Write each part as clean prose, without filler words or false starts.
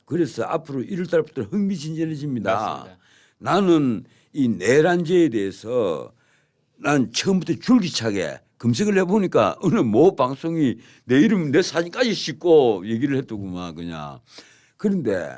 그래서 앞으로 1월 달부터 흥미진진해집니다. 맞습니다. 나는 이 내란죄에 대해서 난 처음부터 줄기차게 검색을 해보니까 어느 모 방송이 내 이름 내 사진까지 싣고 얘기를 했더구만 그냥. 그런데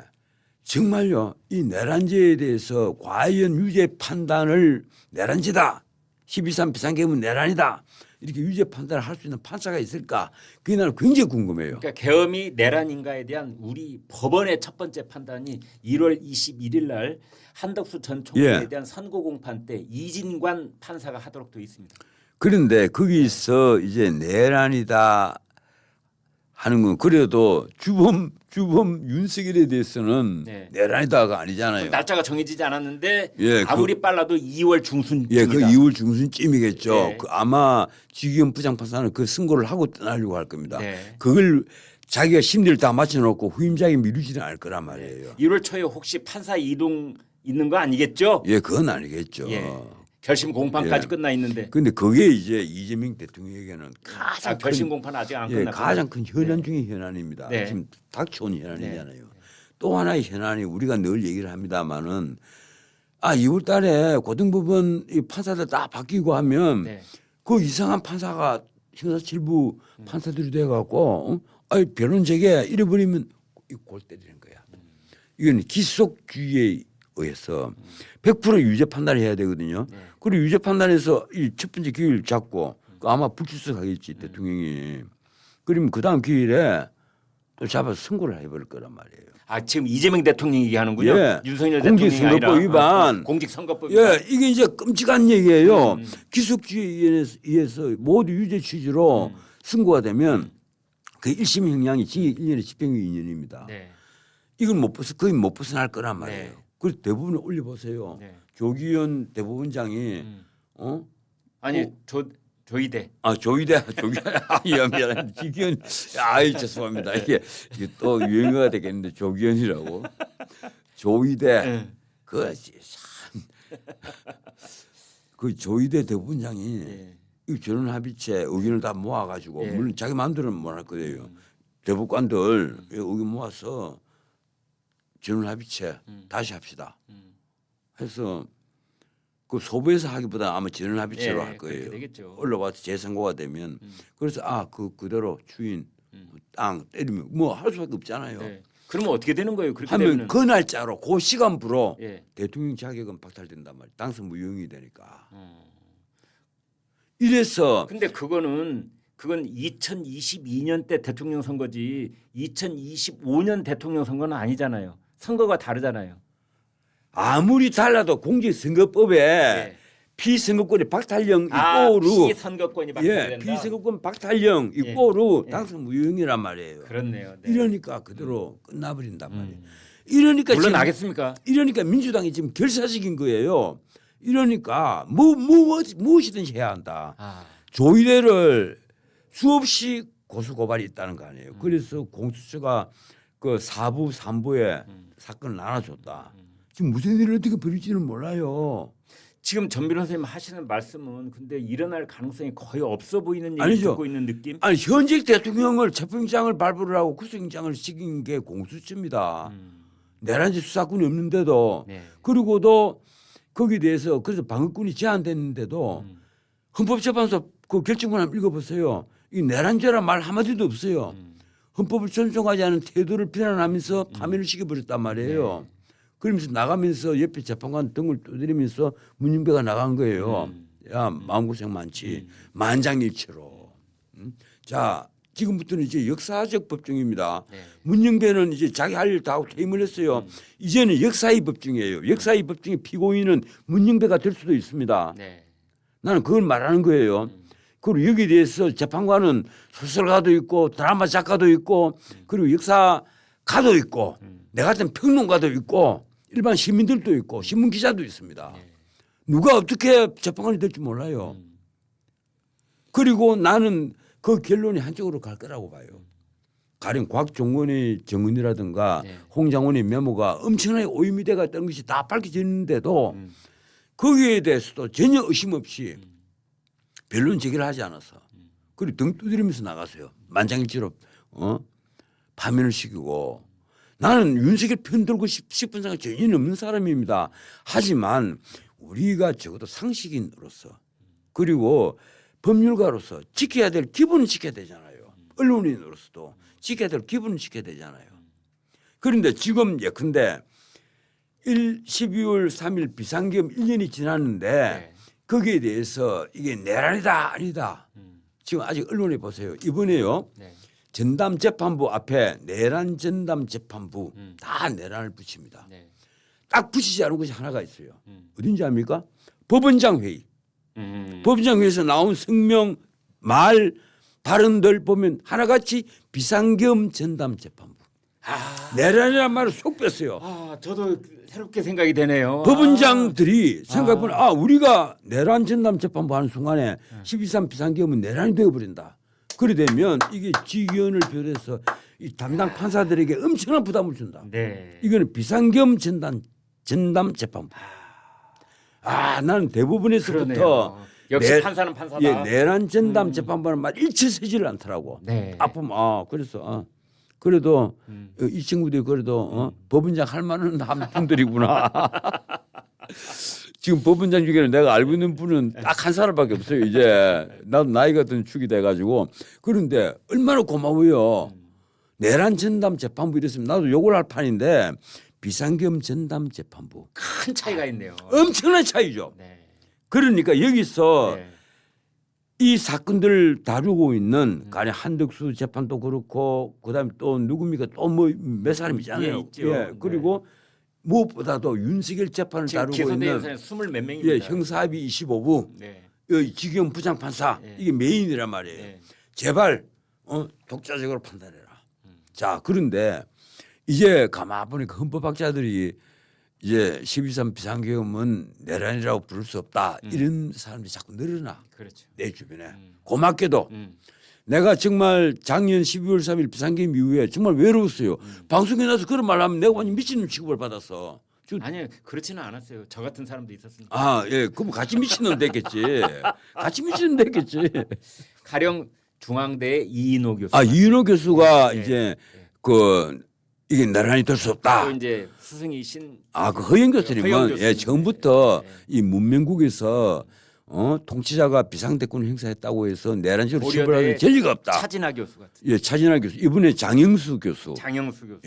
정말요 이 내란죄에 대해서 과연 유죄 판단을 내란죄다 12.3 비상계엄은 내란이다 이렇게 유죄 판단을 할 수 있는 판사가 있을까 그게 나는 굉장히 궁금해요. 그러니까 계엄이 내란인가에 대한 우리 법원의 첫 번째 판단이 1월 21일 날 한덕수 전 총리에 예. 대한 선고 공판 때 이진관 판사가 하도록 되어 있습니다. 그런데 거기서 이제 내란이다 하는 건 그래도 주범 윤석열에 대해서는 네. 내란이다가 아니잖아요. 날짜가 정해지지 않았는데 예, 아무리 빨라도 2월 중순쯤이다. 예, 그 2월 중순쯤이겠죠. 네. 그 아마 지기현 부장판사는 그 선고를 하고 떠나려고 할 겁니다. 네. 그걸 자기가 심리를 다 맞춰놓고 후임자에게 미루지는 않을 거란 말이에요. 1월 초에 혹시 판사 이동 있는 거 아니겠죠? 예, 그건 아니겠죠. 예. 결심 공판까지 예. 끝나 있는데. 근데 그게 이제 이재명 대통령에게는 가장 결심 큰, 공판 아직 안 예, 끝났고. 가장 큰 현안 중의 현안입니다. 네. 지금 닥쳐온 현안이잖아요. 또 하나의 현안이 우리가 늘 얘기를 합니다마는 2월 달에 고등법원 이 판사들 다 바뀌고 하면 네. 그 이상한 판사가 형사칠부 판사들이 돼갖고 변론 재개 잃어버리면 골 때리는 거야. 이건 기속주의에 의해서 100% 유죄 판단을 해야 되거든요. 네. 그리고 유죄 판단에서 이 첫 번째 기일 잡고 아마 불출석하겠지 대통령이. 그러면 그 다음 기일에 또 잡아서 선고를 해버릴 거란 말이에요. 지금 이재명 대통령 얘기하는군요. 예. 윤석열 대통령이 공직선거법 아니라 위반. 공직선거법 위반. 예, 이게 이제 끔찍한 얘기예요. 기속주의에 의해서 모두 유죄 취지로 선고가 되면 그 1심 형량이 징역 1년에 집행유예 2년입니다. 네. 이걸 거의 못 벗어날 거란 말이에요. 네. 그래서 대부분을 올려보세요. 네. 조기현 대법원장이 아니 조이대. 조기현 미안해. 지기현 죄송합니다. 이게 또 유행어가 되겠는데 조기현이라고 조이대 그 조이대 대법원장이 예. 이 전원 합의체 의견을 다 모아가지고 예. 물론 자기 마음대로는 못 할 거예요. 대법관들 의견 모아서 전원 합의체 다시 합시다. 해서 그 소부에서 하기보다 아마 전원 합의체로 예, 할 거예요. 그렇게 되겠죠. 올라와서 재선고가 되면 그래서 그대로 주인 땅 때리면 뭐 할 수밖에 없잖아요. 네. 그러면 어떻게 되는 거예요? 그렇게 하면 되면은 그 날짜로 그 시간부로 예. 대통령 자격은 박탈된단 말이에요. 당선 무효이 되니까. 이래서 근데 그건 2022년 때 대통령 선거지 2025년 대통령 선거는 아니잖아요. 선거가 다르잖아요. 아무리 달라도 공직선거법에 예. 피선거권의 박탈령 있고로 피선거권이 박탈된다. 피선거권 박탈령 예. 있고로 예. 당선 무효이란 말이에요. 그렇네요. 네. 이러니까 그대로 끝나버린단 말이에요. 이러니까 물론 지금 나겠습니까? 이러니까 민주당이 지금 결사적인 거예요. 이러니까 무엇이든지 해야 한다. 조이대를 수없이 고소 고발이 있다는 거 아니에요. 그래서 공수처가 그 4부 3부에 사건을 나눠줬다. 지금 무슨 일을 어떻게 벌일지는 몰라요. 지금 전 변호사님 하시는 말씀은 근데 일어날 가능성이 거의 없어 보이는 얘기 아니죠. 듣고 있는 느낌? 아니 현직 대통령을 체포영장을 발부를 하고 구속영장을 시킨 게 공수처입니다. 내란죄 수사권이 없는데도 네. 그리고도 거기에 대해서 그래서 방어권이 제한됐는데도 헌법재판소 그 결정문 한번 읽어보세요. 이 내란죄란 말 한마디도 없어요. 헌법을 존중하지 않은 태도를 비난하면서 파면을 시켜버렸단 말이에요. 네. 그러면서 나가면서 옆에 재판관 등을 두드리면서 문영배가 나간 거예요. 야 마음고생 많지. 만장일치로. 자 지금부터는 이제 역사적 법정입니다. 네. 문영배는 이제 자기 할 일 다 하고 퇴임을 했어요. 이제는 역사의 법정이에요. 역사의 법정의 피고인은 문영배가 될 수도 있습니다. 네. 나는 그걸 말하는 거예요. 그리고 여기에 대해서 재판관은 소설가도 있고 드라마 작가도 있고 그리고 역사가도 있고 내 같은 평론가도 있고 일반 시민들도 있고 신문 기자도 있습니다. 누가 어떻게 재판관이 될지 몰라요. 그리고 나는 그 결론이 한쪽으로 갈 거라고 봐요. 가령 곽종원의 정언이라든가 네. 홍장원의 메모가 엄청나게 오이미대가 있다는 것이 다 밝혀졌는데도 거기에 대해서도 전혀 의심 없이 변론 제기를 하지 않아서 그리고 등 두드리면서 나가세요. 만장일치로 파면을 시키고 나는 윤석열 편들고 싶은 생각 전혀 없는 사람입니다. 하지만 우리가 적어도 상식인으로서 그리고 법률가로서 지켜야 될 기본은 지켜야 되잖아요. 언론인으로서도 지켜야 될 기본은 지켜야 되잖아요. 그런데 지금 예컨대 12월 3일 비상계엄 1년이 지났는데 네. 거기에 대해서 이게 내란이다 아니다. 지금 아직 언론에 보세요. 이번에요. 네. 전담 재판부 앞에 내란 전담 재판부 다 내란을 붙입니다. 네. 딱 붙이지 않은 것이 하나가 있어요. 음. 어딘지 압니까? 법원장 회의. 법원장 회의에서 나온 성명 말 발언들 보면 하나같이 비상계엄 전담 재판부. 내란이란 말을 속 뺐어요. 아, 저도 새롭게 생각이 되네요. 법원장들이 생각해보면 우리가 내란 전담 재판부 하는 순간에 12.3 비상계엄은 내란이 되어버린다. 그래 되면 이게 직위원을 비롯해서 이 담당 판사들에게 엄청난 부담을 준다. 네. 이거는 비상계엄 전담 재판부. 나는 대부분에서부터 그러네요. 역시 내- 판사는 판사다. 예, 내란 전담 재판부는 말 일체 서지를 않더라고. 네. 아프면 그래서 그래도 이 친구들이 그래도 법원장 할 만한 한 분들이구나. 지금 법원장 중에는 내가 알고 있는 분은 딱 한 사람밖에 없어요. 이제 나도 나이가 든 축이 돼가지고 그런데 얼마나 고마워요. 내란 전담 재판부 이랬으면 나도 욕을 할 판인데 비상계엄 전담 재판부 큰 차이가 있네요. 엄청난 차이죠. 네. 그러니까 여기서 네. 이 사건들을 다루고 있는 간에 한덕수 재판도 그렇고 그다음에 또 누굽니까 또 뭐 몇 사람이잖아요. 예, 있죠. 그리고 무엇보다도 윤석열 재판을 지금 다루고 기소된 있는 사람 20몇 명입니다. 예, 형사합의 25부 네. 지경 부장판사 예. 이게 메인이란 말이에요. 네. 제발 독자적으로 판단해라. 자 그런데 이제 가만 보니까 헌법학자들이 이제 12.3 비상계엄은 내란이라고 부를 수 없다 이런 사람들이 자꾸 늘어나 그렇죠. 내 주변에 고맙게도 음. 내가 정말 작년 12월 3일 비상계엄 이후에 정말 외로웠어요. 방송에 나서 그런 말 하면 내가 완전 미친놈 취급을 받았어. 아니요, 그렇지는 않았어요. 저 같은 사람도 있었습니다. 그럼 같이 미친놈 됐겠지. 같이 미친놈 됐겠지. 가령 중앙대 이인호 교수. 이인호 교수가 예, 이제 예. 이게 나란히 될 수 없다. 또 이제 스승이신 그 허영 교수님은 허영 교수님. 처음부터 예. 이 문명국에서 통치자가 비상대권을 행사했다고 해서 내란식으로 고려대 처벌하는 전리가 없다. 차진아 교수 같은. 차진아 교수 이번에 장영수 교수. 장영수 교수.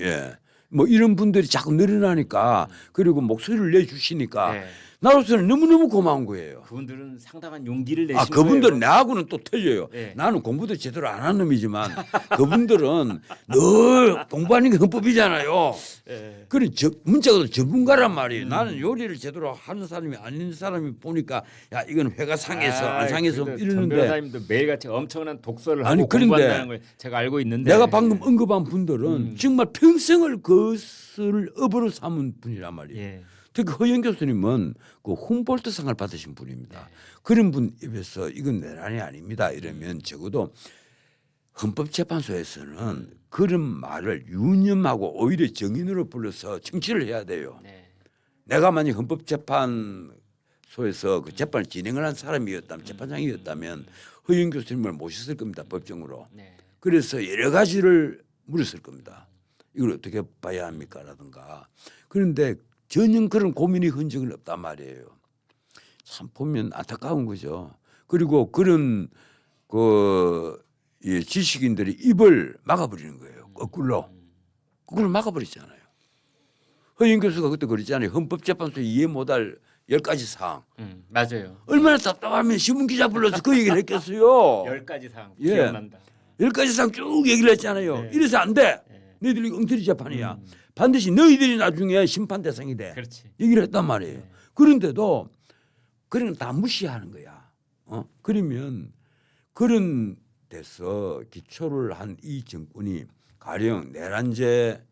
뭐 이런 분들이 자꾸 늘어나니까 그리고 목소리를 내주시니까 네. 나로서는 너무너무 고마운 거예요. 그분들은 상당한 용기를 내신 그분들은 거예요. 나하고는 또 틀려요. 네. 나는 공부도 제대로 안 한 놈이지만 그분들은 늘 공부하는 게 헌법이잖아요. 예. 그래 문자가 전문가란 말이에요. 나는 요리를 제대로 하는 사람이 아닌 사람이 보니까 야 이건 회가 상해서 안 상해서 전 이러는데 변호사님도 매일같이 엄청난 독서를 아니, 하고 그런데 공부한다는 걸 제가 알고 있는데 내가 방금 언급한 분들은 정말 평생을 그것을 업으로 삼은 분이란 말이에요. 예. 특히 허영 교수님은 그 훔볼트상을 받으신 분입니다. 그런 분 입에서 이건 내란이 아닙니다. 이러면 적어도 헌법재판소에서는 그런 말을 유념하고 오히려 정인으로 불러서 청취를 해야 돼요. 네. 내가 만약 헌법재판소에서 그 재판을 진행을 한 사람이었다면 재판장이었다면 허영 교수님을 모셨을 겁니다. 법정으로. 네. 그래서 여러 가지를 물었을 겁니다. 이걸 어떻게 봐야 합니까?라든가. 그런데 전혀 그런 고민이 흔적은 없단 말이에요. 참 보면 안타까운 거죠. 그리고 그런 지식인들이 입을 막아버리는 거예요. 거꾸로 막아버리잖아요. 허영 교수가 그때 그랬잖아요. 헌법재판소 이해 못할 10가지 사항. 맞아요. 얼마나 답답하면 신문기자 불러서 그 얘기를 했겠어요. 10가지 사항 예. 기억난다. 10가지 사항 쭉 얘기를 했잖아요. 네. 이래서 안 돼. 너희들이 엉터리 재판이야. 반드시 너희들이 나중에 심판 대상이 돼. 그렇지. 얘기를 했단 말이에요. 그런데도 그런 다 무시하는 거야. 그러면 그런 데서 기초를 한 이 정권이 가령 내란죄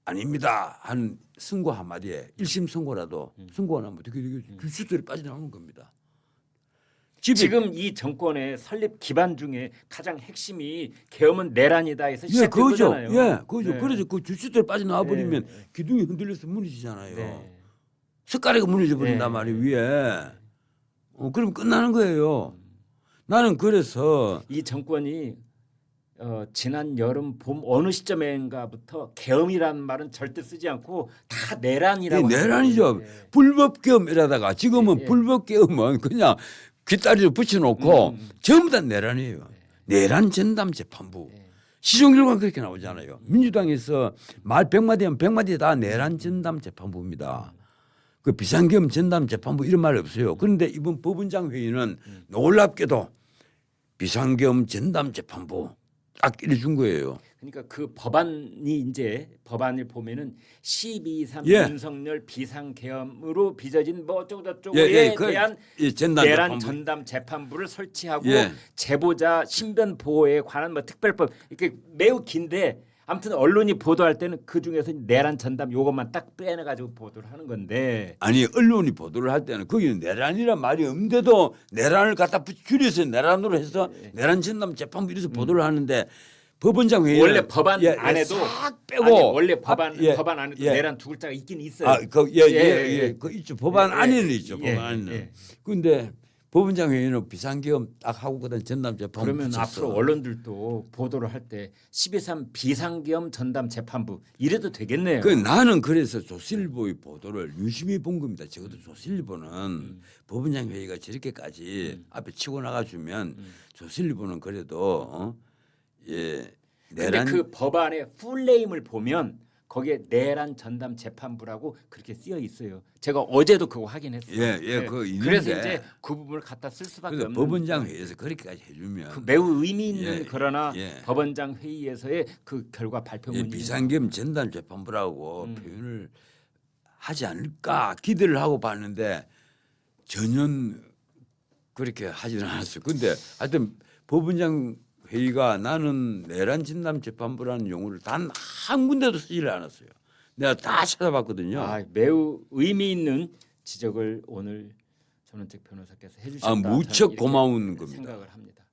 아닙니다 한 선고 한마디에 1심 선고라도 선고가 나면 어떻게 되겠어요? 주수들이 빠져나오는 겁니다. 지금 이 정권의 설립 기반 중에 가장 핵심이 계엄은 내란이다 해서 시작된 그거죠. 거잖아요. 그거죠. 네. 그래서 그 주수들 빠져나와 버리면 네. 기둥이 흔들려서 무너지잖아요. 네. 석가래가 무너져 버린단 네. 말이에요 위에. 그럼 끝나는 거예요. 나는 그래서 이 정권이 지난 여름 봄 어느 시점인가부터 계엄이라는 말은 절대 쓰지 않고 다 내란이라고 내란이죠. 하더라고요. 예. 불법 계엄이라다가 지금은 예. 불법 계엄은 그냥 귓다리를 붙여놓고 전부 다 내란이에요. 내란 전담 재판부. 시정 결과는 그렇게 나오잖아요. 민주당에서 말 100마디면 100마디 다 내란 전담 재판부입니다. 그 비상계엄 전담 재판부 이런 말 없어요. 그런데 이번 법원장 회의는 놀랍게도 비상계엄 전담 재판부 딱 이래준 거예요. 그러니까 그 법안이 이제 법안을 보면은 12.3 예. 윤석열 비상계엄으로 빚어진 뭐 어쩌고 저쩌고에 예, 대한 전담 내란 재판부. 전담 재판부를 설치하고 예. 제보자 신변 보호에 관한 뭐 특별법 이렇게 매우 긴데 아무튼 언론이 보도할 때는 그 중에서 내란 전담 요것만 딱 빼내 가지고 보도를 하는 건데 아니 언론이 보도를 할 때는 거기는 내란이란 말이 없는데도 내란을 갖다 줄여서 내란으로 해서 내란 전담 재판부 이래서 보도를 하는데 법원장 회의 원래 법안 안에도 싹 빼고 아니, 원래 법안 예, 법안 안에도 예. 내란 두 글자가 있긴 있어요. 그 있죠. 법안 예, 안에는 예, 있죠. 예, 법안 안에는. 예. 그런데 법원장 회의는 비상계엄 딱 하고 그다음 전담 재판부 그러면 붙였어. 앞으로 언론들도 보도를 할 때 12.3 비상계엄 전담 재판부 이래도 되겠네요. 그 나는 그래서 조선일보의 보도를 유심히 본 겁니다. 적어도 조선일보는 법원장 회의가 저렇게까지 앞에 치고 나가주면 조선일보는 그래도 예 근데 내란 그 법안의 풀네임을 보면 거기에 내란 전담 재판부라고 그렇게 쓰여 있어요. 제가 어제도 그거 확인했어요. 그거 있는데 그래서 이제 그 부분을 갖다 쓸 수밖에 그래서 없는. 법원장 회의에서 그렇게까지 해주면 그 매우 의미 있는 예, 그러나 예. 법원장 회의에서의 그 결과 발표문이 비상계엄 전담 재판부라고 표현을 하지 않을까 기대를 하고 봤는데 전혀 그렇게 하지는 않았어요. 근데 하여튼 법원장 회의가 나는 내란 진담 재판부라는 용어를 단 한 군데도 쓰지를 않았어요. 내가 다 찾아봤거든요. 매우 의미 있는 지적을 오늘 전원책 변호사께서 해주셨다. 무척 저는 이렇게 고마운 겁니다. 생각을 합니다.